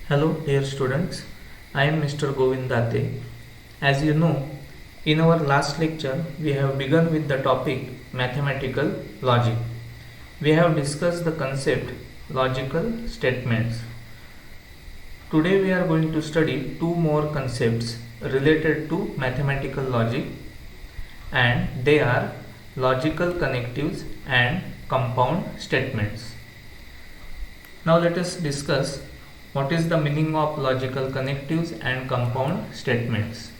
Hello dear students, I am Mr. Govind Date. As you know, in our last lecture we have begun with the topic mathematical logic. We have discussed the concept logical statements. Today we are going to study two more concepts related to mathematical logic, and they are logical connectives and compound statements. Now let us discuss what is the meaning of logical connectives and compound statements.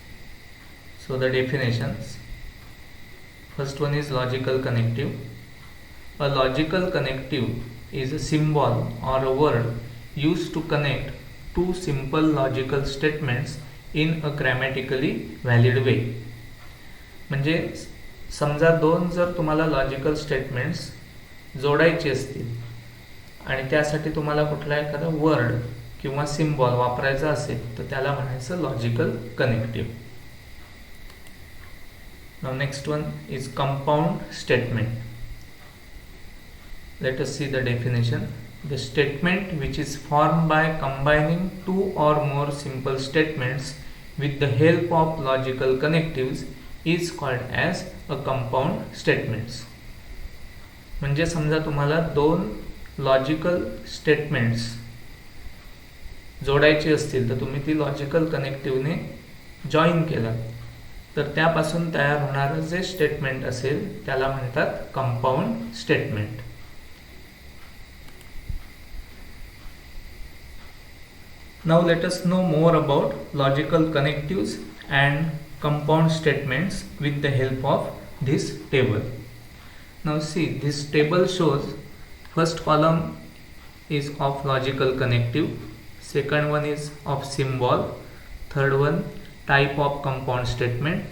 So the definitions. First one is logical connective. A logical connective is a symbol or a word used to connect two simple logical statements in a grammatically valid way. म्हणजे समजा दोन जर तुम्हाला logical statements जोडायचे असतील आणि त्यासाठी तुम्हाला कुठला एखादा वर्ड किंवा सिम्बॉल वापरायचा असेल तर त्याला म्हणायचं logical connective. Now next one is compound statement. Let us see the definition. The statement which is formed by combining two or more simple statements with the help of logical connectives is called as a compound statements. म्हणजे समजा तुम्हाला दोन logical statements जोडायची असतील तर तुम्ही ती logical कनेक्टिव्हने join केला तर त्यापासून तयार होणारं जे स्टेटमेंट असेल त्याला म्हणतात compound statement. Now let us know more about logical connectives and compound statements with the help of this table. Now see, this table shows first column is of logical connective, second one is of symbol, third one type of compound statement,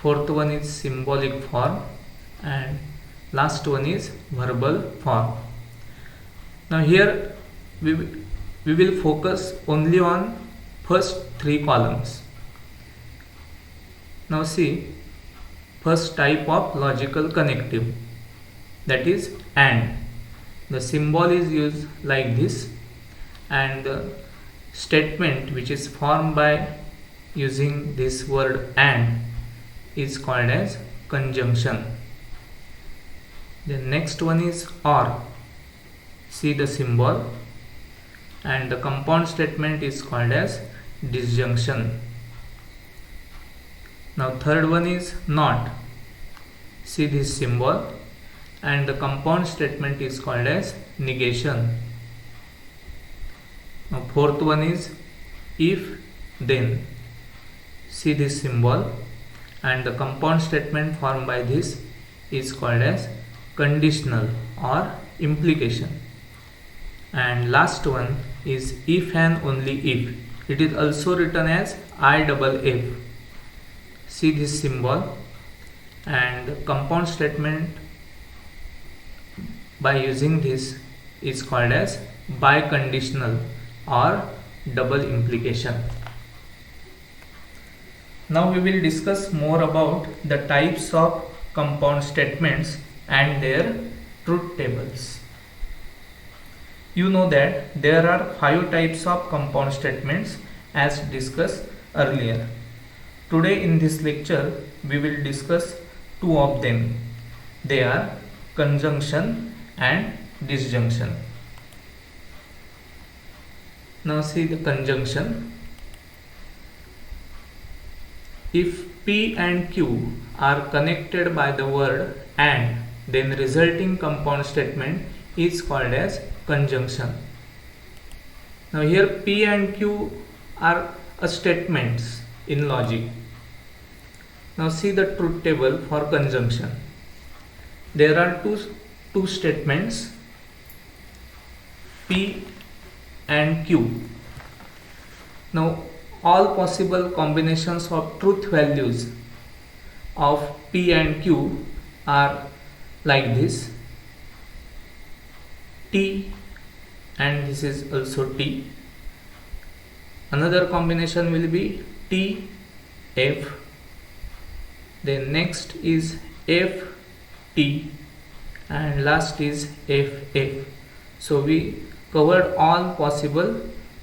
fourth one is symbolic form, and last one is verbal form. Now here we will focus only on first three columns. Now see, first type of logical connective, that is AND. The symbol is used like this, and the statement which is formed by using this word AND is called as conjunction. The next one is OR. See the symbol, and the compound statement is called as disjunction. Now third one is NOT. See this symbol, and the compound statement is called as negation. Now fourth one is if then. See this symbol, and the compound statement formed by this is called as conditional or implication. And last one is if and only if. It is also written as IFF. See this symbol, and the compound statement by using this is called as biconditional or double implication. Now we will discuss more about the types of compound statements and their truth tables. You know that there are 5 types of compound statements as discussed earlier. Today in this lecture we will discuss 2 of them. They are conjunction and disjunction. Now see the conjunction. If P and Q are connected by the word AND, then resulting compound statement is called as conjunction. Now here P and Q are statements in logic. Now see the truth table for conjunction. There are two statements P and Q. Now all possible combinations of truth values of P and Q are like this: T, and this is also T. Another combination will be T, F. Then next is F, T, and last is F, F. So we covered all possible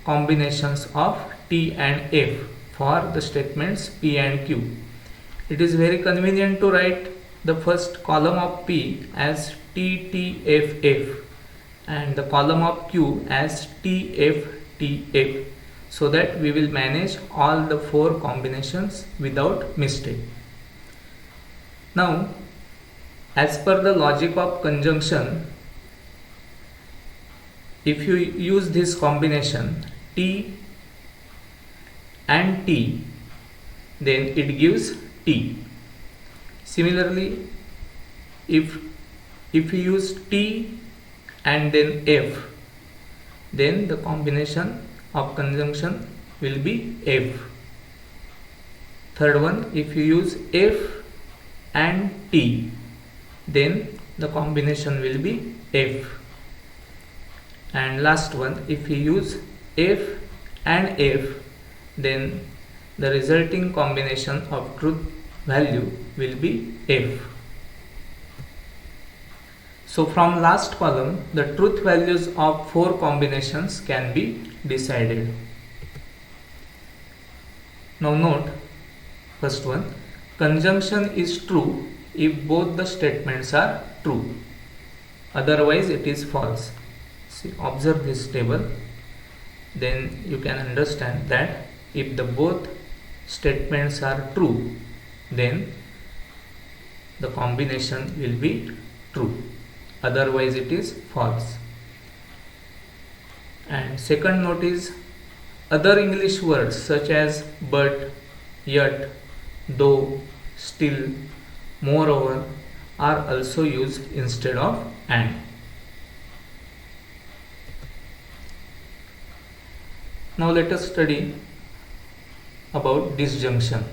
combinations of T and F for the statements P and Q. It is very convenient to write the first column of P as T T F F and the column of Q as T F T F, so that we will manage all the four combinations without mistake. Now, as per the logic of conjunction, if you use this combination T and T, then it gives T. Similarly, if you use T and then F, then the combination of conjunction will be F. Third one, if you use F and T, then the combination will be F. And last one, if you use F and F, then the resulting combination of truth value will be F. So from last column, the truth values of four combinations can be decided. Now note, first one, conjunction is true if both the statements are true, otherwise it is false. See, observe this table, then you can understand that if the both statements are true, then the combination will be true, otherwise it is false. And second note is, other English words such as but, yet, though, still, moreover are also used instead of and. Now let us study about disjunction.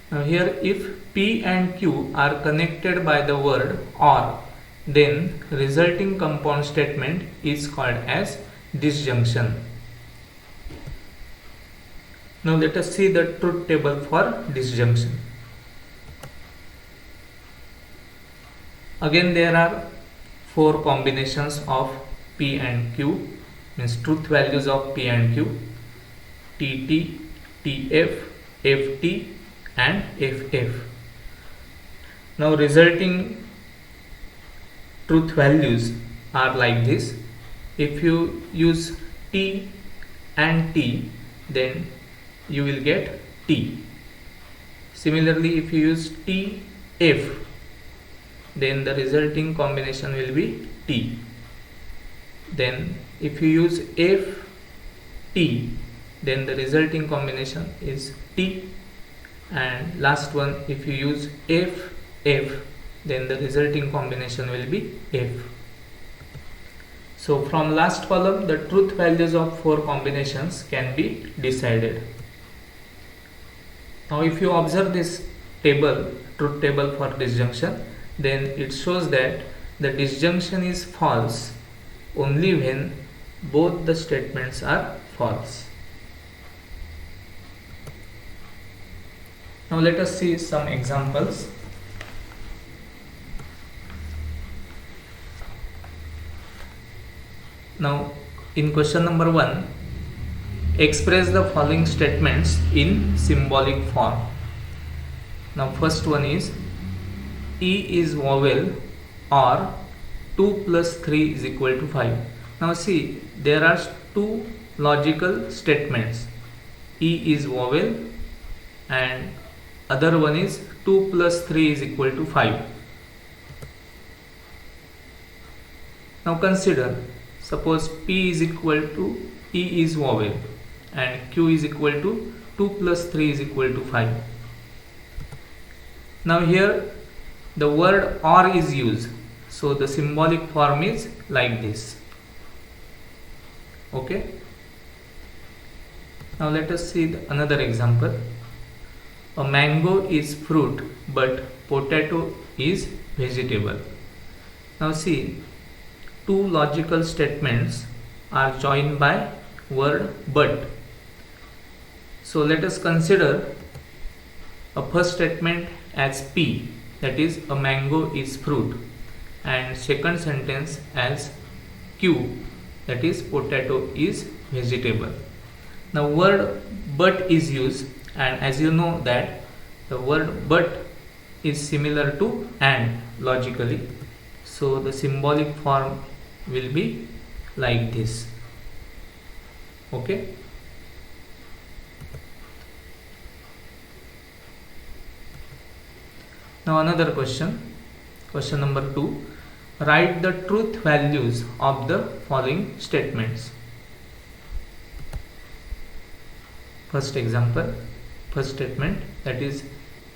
Now here, if P and Q are connected by the word or, then resulting compound statement is called as disjunction. Now let us see the truth table for disjunction. Again, there are four combinations of P and Q, means truth values of P and Q: TT, TF, FT and FF. Now resulting truth values are like this. If you use T and T, then you will get T. Similarly, if you use TF, then the resulting combination will be T. Then if you use FT, then the resulting combination is T. And last one, if you use FF, then the resulting combination will be F. So from last column, the truth values of four combinations can be decided. Now if you observe this table, truth table for disjunction, then it shows that the disjunction is false only when both the statements are false. Now let us see some examples. Now in question number 1, express the following statements in symbolic form. Now first one is, E is vowel or 2 plus 3 is equal to 5. Now see, there are two logical statements. E is vowel and other one is 2 plus 3 is equal to 5. Now consider, suppose P is equal to E is vowel and Q is equal to 2 plus 3 is equal to 5. Now here the word or is used, so the symbolic form is like this. Okay. Now let us see another example. A mango is fruit but potato is vegetable. Now see, two logical statements are joined by word but. So let us consider a first statement as P, that is a mango is fruit, and second sentence as Q, that is potato is vegetable. Now word but is used, and as you know that the word but is similar to and logically, so the symbolic form will be like this. Okay. Now another question number 2. Write the truth values of the following statements. First example, first statement, that is,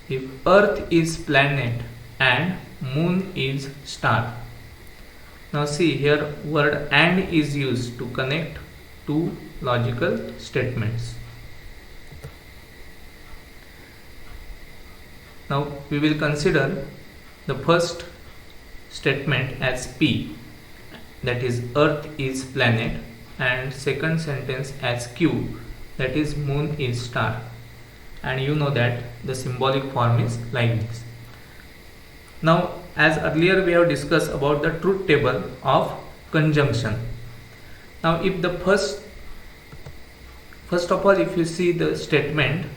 if earth is planet and moon is star. Now see here, word and is used to connect two logical statements. Now we will consider the first statement as P, that is earth is planet, and second sentence as Q, that is moon is star, and you know that the symbolic form is like this. Now as earlier we have discussed about the truth table of conjunction. Now if the first of all, if you see the statement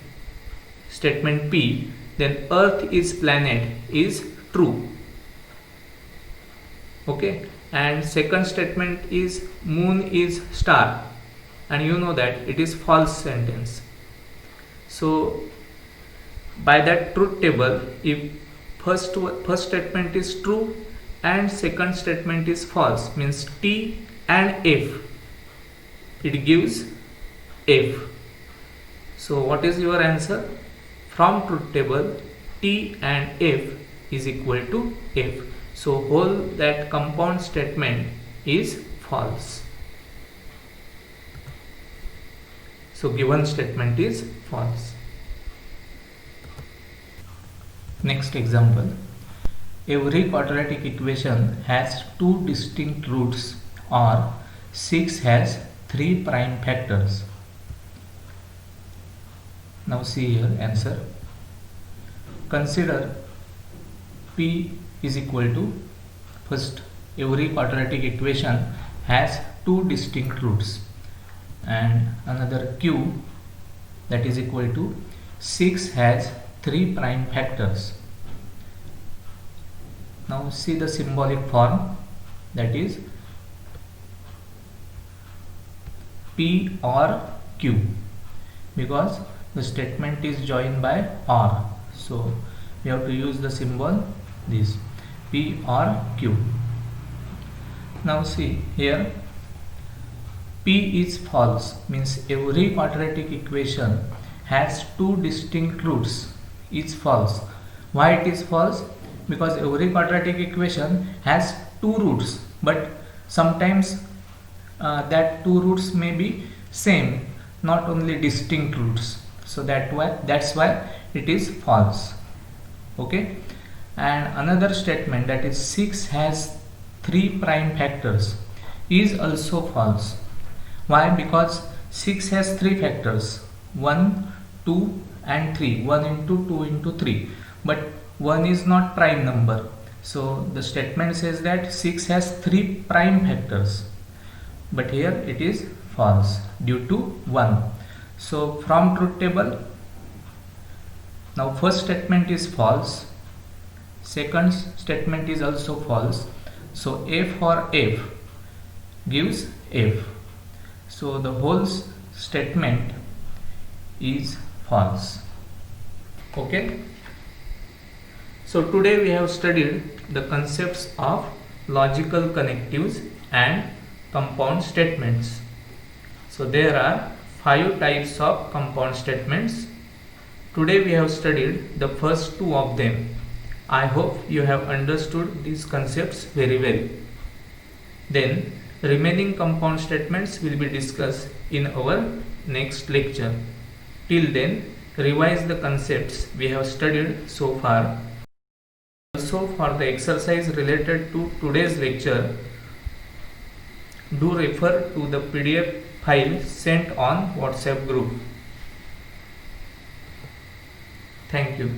P, then earth is planet is true. Okay, and second statement is moon is star, and you know that it is false sentence. So by that truth table, if first statement is true and second statement is false, means T and F, it gives F. So what is your answer? From truth table, T and F is equal to F. So whole that compound statement is false. So given statement is false. Next example. Every quadratic equation has two distinct roots, or 6 has 3 prime factors. Now see here answer. Consider P is equal to, first, every quadratic equation has two distinct roots, and another Q, that is equal to 6 has 3 prime factors. Now see the symbolic form, that is P or Q, because the statement is joined by or, so we have to use the symbol this P or Q. Now see here, P is false, means every quadratic equation has two distinct roots is false. Why it is false? Because every quadratic equation has two roots, but sometimes that two roots may be same, not only distinct roots. So that's why it is false. Okay. And another statement, that is 6 has 3 prime factors, is also false. Why? Because 6 has 3 factors, 1, 2 and 3, 1 into 2 into 3, but 1 is not prime number. So the statement says that 6 has 3 prime factors, but here it is false due to 1. So from truth table, now first statement is false, second statement is also false, so F for F gives F. So the whole statement is false. Okay. So today we have studied the concepts of logical connectives and compound statements. So there are 5 types of compound statements. Today we have studied the first 2 of them. I hope you have understood these concepts very well. Then remaining compound statements will be discussed in our next lecture. Till then, revise the concepts we have studied so far. Also, for the exercise related to today's lecture, do refer to the PDF file sent on WhatsApp group. Thank you.